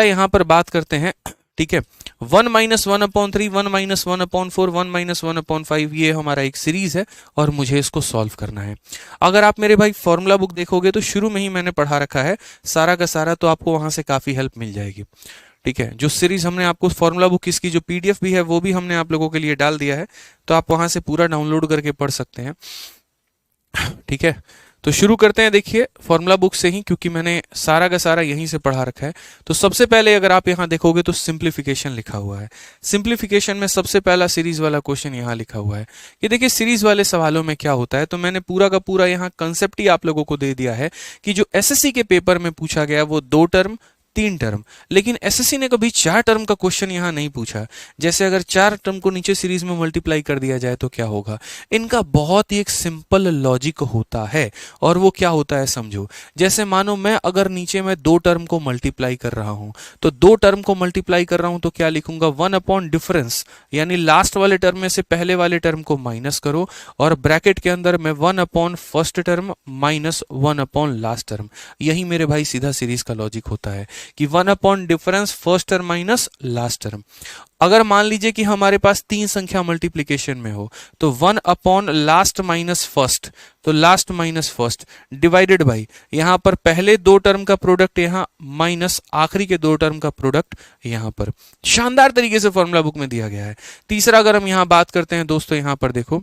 यहाँ पर बात करते हैं, ठीक है। 1 - 1/3, 1 - 1/4, 1 - 1/5, ये हमारा एक सीरीज है और मुझे इसको सॉल्व करना है। अगर आप मेरे भाई फॉर्मूला बुक देखोगे तो शुरू में ही मैंने पढ़ा रखा है सारा का सारा, तो आपको वहां से काफी हेल्प मिल जाएगी, ठीक है। जो सीरीज हमने आपको फॉर्मूला बुक इसकी जो पीडीएफ भी है वो भी हमने आप लोगों के लिए डाल दिया है, तो आप वहां से पूरा डाउनलोड करके पढ़ सकते हैं, ठीक है। तो शुरू करते हैं, देखिए फॉर्मूला बुक से ही, क्योंकि मैंने सारा का सारा यहीं से पढ़ा रखा है। तो सबसे पहले अगर आप यहां देखोगे तो सिंप्लीफिकेशन लिखा हुआ है। सिंप्लीफिकेशन में सबसे पहला सीरीज वाला क्वेश्चन यहां लिखा हुआ है कि देखिए सीरीज वाले सवालों में क्या होता है। तो मैंने पूरा का पूरा यहां कंसेप्ट ही आप लोगों को दे दिया है कि जो एसएससी के पेपर में पूछा गया वो 2 टर्म 3 टर्म, लेकिन एसएससी ने कभी 4 टर्म का क्वेश्चन यहां नहीं पूछा। जैसे अगर 4 टर्म को नीचे सीरीज में मल्टीप्लाई कर दिया जाए तो क्या होगा। इनका बहुत ही एक सिंपल लॉजिक होता है, और वो क्या होता है समझो। जैसे मानो मैं अगर नीचे में 2 टर्म को मल्टीप्लाई कर रहा हूं, तो 2 टर्म को मल्टीप्लाई कर रहा हूं तो क्या लिखूंगा, 1 अपॉन डिफरेंस, यानी लास्ट वाले टर्म में से पहले वाले टर्म को माइनस करो, और ब्रैकेट के अंदर में 1 upon first term minus 1 upon last term. यही मेरे भाई सीधा सीरीज का लॉजिक होता है कि 1 upon difference first term minus last term. अगर मान लीजिए कि हमारे पास 3 संख्या मल्टीप्लीकेशन में हो, तो 1 अपॉन लास्ट माइनस फर्स्ट, तो last minus first divided by यहां पर पहले 2 टर्म का प्रोडक्ट यहां माइनस आखिरी के 2 टर्म का प्रोडक्ट यहां पर। शानदार तरीके से फॉर्मूला बुक में दिया गया है। तीसरा अगर हम यहां बात करते हैं दोस्तों, यहां पर देखो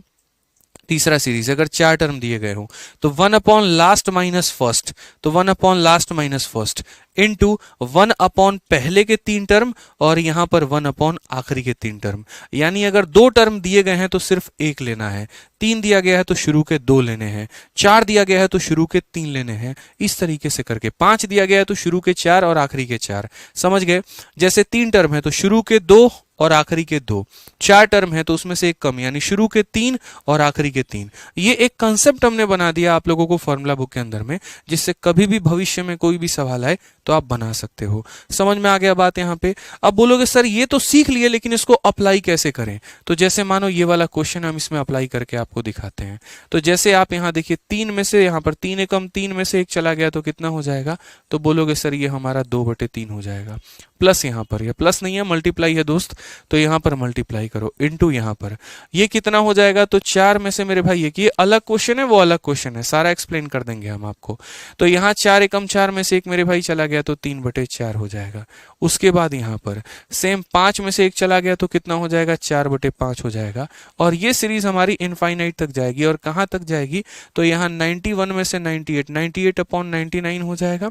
तीसरा सीरीज अगर 4 टर्म दिए गए हो तो 1 अपॉन लास्ट माइनस फर्स्ट, तो 1 upon last minus first into 1 upon पहले के 3 टर्म, और यहां पर 1 अपॉन आखिरी के 3 टर्म। यानी अगर 2 टर्म दिए गए हैं तो सिर्फ 1 लेना है, 3 दिया गया है तो शुरू के 2 लेने हैं, 4 दिया गया है तो शुरू के 3 लेने हैं, इस तरीके से करके 5 दिया गया है तो शुरू के 4 और आखिरी के 4। समझ गए। जैसे 3 टर्म है तो शुरू के 2 और आखिरी के 2, 4 टर्म है तो उसमें से एक कम, यानी शुरू के 3 और आखिरी के 3। ये एक कंसेप्ट हमने बना दिया आप लोगों को फॉर्मूला बुक के अंदर में, जिससे कभी भी भविष्य में कोई भी सवाल आए तो आप बना सकते हो। समझ में आ गया बात यहाँ पे। अब बोलोगे सर ये तो सीख लिए, लेकिन इसको अप्लाई कैसे करें। तो जैसे मानो ये वाला क्वेश्चन हम इसमें अप्लाई करके आपको दिखाते हैं। तो जैसे आप यहाँ देखिए 3 में से यहाँ पर 3 एकम 3 में से 1 चला गया तो कितना हो जाएगा, तो बोलोगे सर ये हमारा 2/3 हो जाएगा। प्लस यहाँ पर, ये प्लस नहीं है मल्टीप्लाई है दोस्त, तो यहाँ पर मल्टीप्लाई करो इनटू यहाँ पर ये कितना हो जाएगा। तो 4 में से मेरे भाई ये अलग क्वेश्चन है, वो अलग क्वेश्चन है, सारा एक्सप्लेन कर देंगे हम आपको। तो यहाँ 4 एकम 4 में से 1 मेरे भाई चला गया तो 3/4 हो जाएगा। उसके बाद यहाँ पर सेम 5 में से 1 चला गया तो कितना हो जाएगा, 4/5 हो जाएगा। और ये सीरीज हमारी इनफाइनाइट तक जाएगी, और कहाँ तक जाएगी, तो यहाँ 91 में से 98, 98 अपॉन 99 हो जाएगा।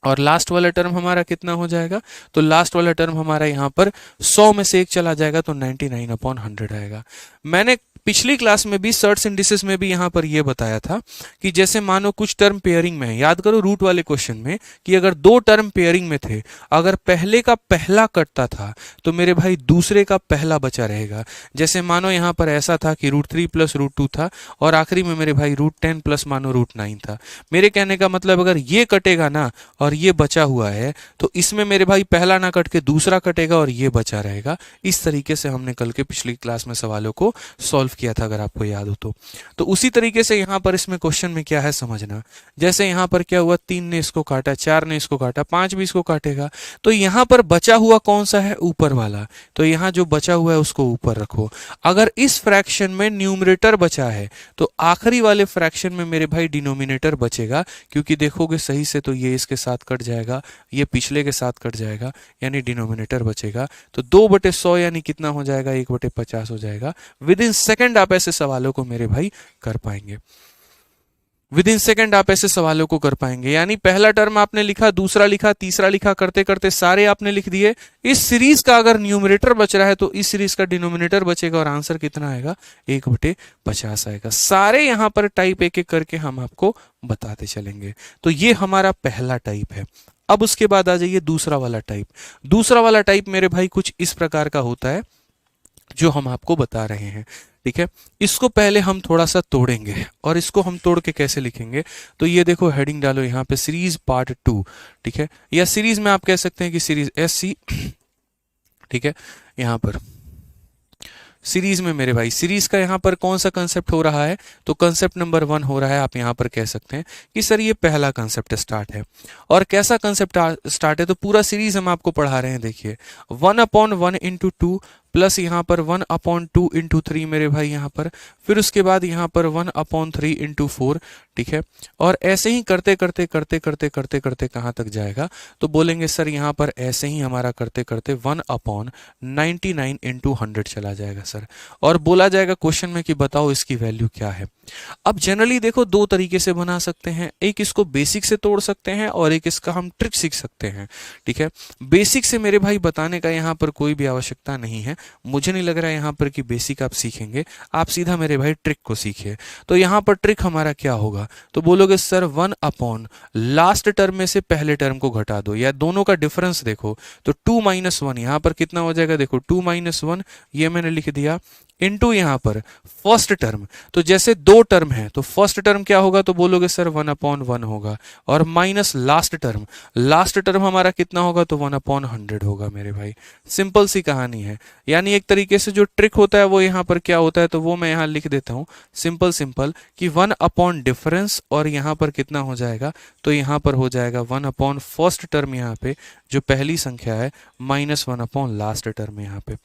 और लास्ट वाला टर्म हमारा कितना हो जाएगा, तो लास्ट वाला टर्म हमारा यहाँ पर 100 में से 1 चला जाएगा तो 99 अपॉन 100 आएगा। मैंने पिछली क्लास में भी सर्ट्स इंडिसेस में भी यहाँ पर ये बताया था कि जैसे मानो कुछ टर्म पेयरिंग में है, याद करो रूट वाले क्वेश्चन में कि अगर 2 टर्म पेयरिंग में थे, अगर पहले का पहला कटता था तो मेरे भाई दूसरे का पहला बचा रहेगा। जैसे मानो यहाँ पर ऐसा था कि √3 + √2 था, और आखिरी में मेरे भाई √10 + मानो √9 था। मेरे कहने का मतलब अगर ये कटेगा ना और ये बचा हुआ है, तो इसमें मेरे भाई पहला ना कट के दूसरा कटेगा और ये बचा रहेगा। इस तरीके से हमने कल के पिछली क्लास में सवालों को सॉल्व किया था, अगर आपको याद हो तो उसी तरीके से यहाँ पर इसमें क्वेश्चन में क्या है समझना। जैसे यहाँ पर क्या हुआ, 3 ने इसको काटा, 4 ने इसको काटा, 5 भी इसको काटेगा, तो यहाँ पर बचा हुआ कौन सा है, ऊपर वाला। तो यहाँ जो बचा हुआ है उसको ऊपर रखो। अगर इस फ्रैक्शन में न्यूमरेटर बचा है तो आखिरी वाले फ्रैक्शन में मेरे भाई डिनोमिनेटर बचेगा, क्योंकि देखोगे सही से तो ये इसके साथ कट जाएगा, ये पिछले के साथ कट जाएगा, यानी डिनोमिनेटर बचेगा। तो 2/100 यानी कितना हो जाएगा, 1/50 हो जाएगा। विद इन सेकेंड आप ऐसे सवालों को मेरे भाई कर पाएंगे, विद इन सेकेंड आप ऐसे सवालों को कर पाएंगे। यानी पहला टर्म आपने लिखा, दूसरा लिखा, तीसरा लिखा, करते करते सारे आपने लिख दिए। इस सीरीज का अगर न्यूमरेटर बच रहा है तो इस सीरीज का डिनोमिनेटर बचेगा, और आंसर कितना आएगा, 1/50 आएगा। सारे यहां पर टाइप एक एक करके हम आपको बताते चलेंगे। तो ये हमारा पहला टाइप है। अब उसके बाद आ जाइए दूसरा वाला टाइप। दूसरा वाला टाइप मेरे भाई कुछ इस प्रकार का होता है जो हम आपको बता रहे हैं, ठीक है। इसको पहले हम थोड़ा सा तोड़ेंगे, और इसको हम तोड़ के कैसे लिखेंगे, तो ये देखो हेडिंग डालो यहाँ पे, सीरीज पार्ट 2, ठीक है। या सीरीज में आप कह सकते हैं कि सीरीज SC, ठीक है। यहाँ पर सीरीज में मेरे भाई, सीरीज का यहाँ पर कौन सा कंसेप्ट हो रहा है, तो कंसेप्ट नंबर 1 हो रहा है। आप यहाँ पर कह सकते हैं कि सर ये पहला कंसेप्ट स्टार्ट है। और कैसा कंसेप्ट स्टार्ट है, तो पूरा सीरीज हम आपको पढ़ा रहे हैं। देखिए 1/1 इंटू 2 प्लस यहाँ पर 1/2 इंटू 3 मेरे भाई यहाँ पर, फिर उसके बाद यहाँ पर 1/3 इंटू 4, ठीक है। और ऐसे ही करते करते करते करते करते करते कहाँ तक जाएगा, तो बोलेंगे सर यहाँ पर ऐसे ही हमारा करते करते 1/99 इंटू 100 चला जाएगा सर। और बोला जाएगा क्वेश्चन में कि बताओ इसकी वैल्यू क्या है। अब जनरली देखो दो तरीके से बना सकते हैं, एक इसको बेसिक से तोड़ सकते हैं और एक इसका हम ट्रिक सीख सकते हैं, ठीक है। बेसिक से मेरे भाई बताने का यहाँ पर कोई भी आवश्यकता नहीं है, मुझे नहीं लग रहा है यहाँ पर कि बेसिक आप सीखेंगे, आप सीधा मेरे भाई ट्रिक को सीखिए। तो यहाँ पर ट्रिक हमारा क्या होगा, तो बोलोगे सर 1 लास्ट टर्म में से पहले टर्म को घटा दो, या दोनों का डिफरेंस देखो, तो 2 - 1 यहाँ पर कितना हो जाएगा, देखो 2 - 1 ये मैंने लिख दिया, इनटू यहाँ पर फर्स्ट टर्म। तो जैसे दो टर्म है तो फर्स्ट टर्म क्या होगा, तो बोलोगे सर 1/1 होगा, और minus last term, last term हमारा कितना होगा, तो 1/100 होगा मेरे भाई। सिंपल सी कहानी है। यानी एक तरीके से जो ट्रिक होता है वो यहाँ पर क्या होता है, तो वो मैं यहाँ लिख देता हूँ सिंपल सिंपल कि 1 डिफरेंस, और यहाँ पर कितना हो जाएगा, तो यहाँ पर हो जाएगा 1 फर्स्ट टर्म यहाँ पे जो पहली संख्या है, -1 लास्ट टर्म यहाँ पे,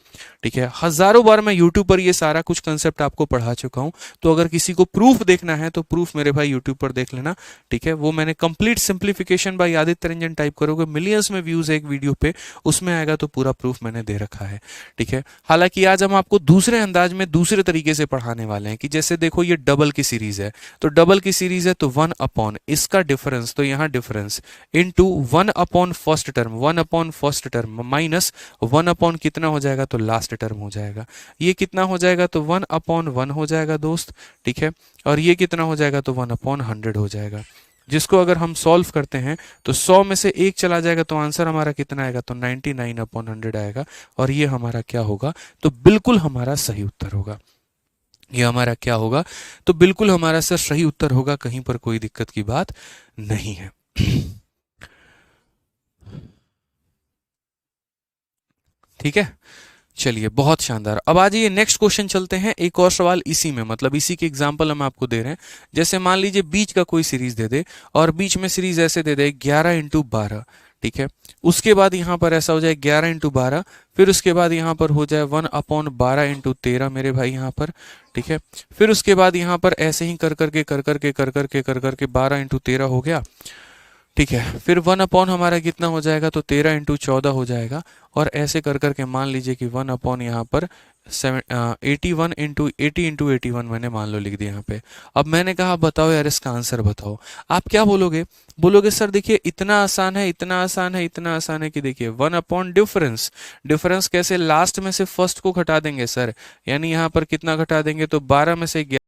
ठीक है। हजारों बार मैं यूट्यूब पर ये सारा कुछ कंसेप्ट आपको पढ़ा चुका हूं, तो अगर किसी को प्रूफ देखना है तो प्रूफ मेरे भाई यूट्यूब पर देख लेना, ठीक है। वो मैंने complete simplification by Aditya Ranjan type करोगे, मिलियंस में व्यूज है एक वीडियो पे, उसमें आएगा, तो पूरा प्रूफ मैंने दे रखा है, ठीक है। हालांकि आज हम आपको दूसरे अंदाज में दूसरे तरीके से पढ़ाने वाले हैं कि जैसे देखो ये डबल की सीरीज है, तो डबल की सीरीज है तो 1 इसका डिफरेंस, तो यहाँ difference into 1 first term, 1 first term minus 1 कितना हो जाएगा, तो लास्ट टर्म हो जाएगा। ये कितना हो जाएगा, तो 1/1 हो जाएगा दोस्त, ठीक है। और ये कितना हो जाएगा, तो 1/100 हो जाएगा। जिसको अगर हम सॉल्व करते हैं तो 100 में से 1 चला जाएगा, तो आंसर हमारा कितना आएगा, तो 99/100 आएगा। और ये हमारा क्या होगा, तो बिल्कुल हमारा सही उत्तर होगा। ये हमारा क्या होगा, तो बिल्कुल हमारा सर सही उत्तर होगा, कहीं पर कोई दिक्कत की बात नहीं है। ठीक है, चलिए बहुत शानदार। अब आ जाइए नेक्स्ट क्वेश्चन चलते हैं, एक और सवाल इसी में, मतलब इसी के एग्जांपल हम आपको दे रहे हैं। जैसे मान लीजिए बीच का कोई सीरीज दे दे, और बीच में सीरीज ऐसे दे दे 11 × 12, ठीक है। उसके बाद यहाँ पर ऐसा हो जाए 11 × 12, फिर उसके बाद यहाँ पर हो जाए 1/12 × 13 मेरे भाई यहाँ पर, ठीक है। फिर उसके बाद यहाँ पर ऐसे ही कर करके 12 × 13 हो गया, ठीक है। फिर 1 हमारा कितना हो जाएगा, तो 13 × 14 हो जाएगा। और ऐसे कर करके मान लीजिए कि 1 यहाँ पर 81 × 81 मैंने मान लो लिख दिया यहाँ पे। अब मैंने कहा बताओ यार इसका आंसर बताओ, आप क्या बोलोगे, बोलोगे सर देखिए इतना आसान है, इतना आसान है, इतना आसान है कि देखिए 1 डिफरेंस, डिफरेंस कैसे, लास्ट में से फर्स्ट को घटा देंगे सर, यानी यहाँ पर कितना घटा देंगे, तो 12 में से